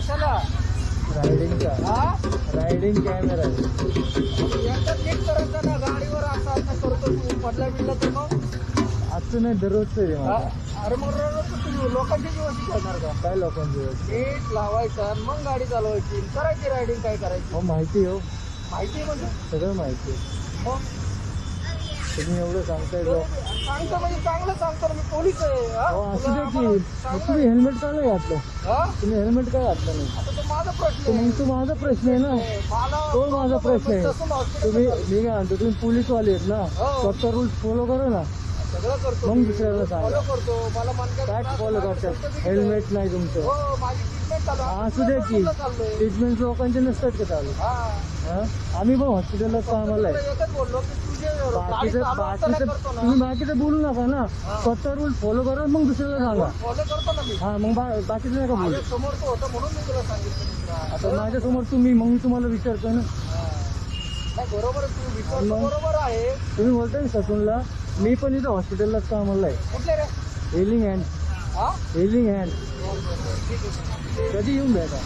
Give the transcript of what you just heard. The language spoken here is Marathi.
कशाला रायडिंगचा हा रायडिंग कॅमेरा आहे. एकदा नीट करायचं ना गाडीवर असा करतो तू पडला बिडला तर मग आजचं नाही दररोजचं आहे हा? माझं. अरे मग तुम्ही लोकांची जीवाची करणार का काय लोकांची वेळ. नीट लावायचं आणि मग गाडी चालवायची करायची रायडिंग काय करायची हो माहिती हो, माहिती आहे म्हणजे सगळं माहिती आहे. मग तुम्ही एवढं सांगताय लोक. सांगतो म्हणजे चांगलं सांगतो ना, मी पोलीस आहे हा? हो असू तुला दे आम्हाला की. मग चांगलं तुम्ही हेल्मेट का नाही घातलं? हा? तुम्ही हेल्मेट का घातलं नाही? आता तो माझा प्रश्न तर आहे मग तो माझा प्रश्न आहे ना. मला तो माझा प्रश्न आहे. तसं hospital तुम्ही ला मी काय म्हणतो, तुम्ही पोलीसवाले आहेत ना, हो. स्वतः रूल्स फॉलो करा ना. सगळं करतो मग दुसऱ्याला सांगा. फॉलो करतो मला मनक्यात काय त्रास फॉलो आहे, करतात? माझं हेल्मेट नाही तुमचं. हो माझी ट्रीटमेंट चालू आहे. असू दे की. चाललोय. ट्रीटमेंट लोकांचे नसतात का चालू? हा हा? आम्ही पण हॉस्पिटलला कामाला आहे. एकच बोललो की तुझे गाडी बाकीचं चालू असताना बाकीचं करतो ना तुम्ही बाकीचं बोलू नका ना. हा. स्वतः रूल फॉलो करा मग दुसऱ्याला सांगा. फॉलो करतो ना मी हा मग बाकीचं नका बोलू. माझ्या समोर तो होता म्हणून मी तुला सांगितलं मित्रा. आता माझ्यासमोर तुम्ही, मग मी तुम्हाला विचारतो ना. हा. नाही बरोबर आहे, तू विचार मग? बरोबर आहे. तुम्ही बोलताय ना ससूनला, मी पण इथं हॉस्पिटललाच कामाला आहे. कुठले रे हेलिंग हँड हा हेलिंग हँड ठीक आहे कधी येऊन भेटा.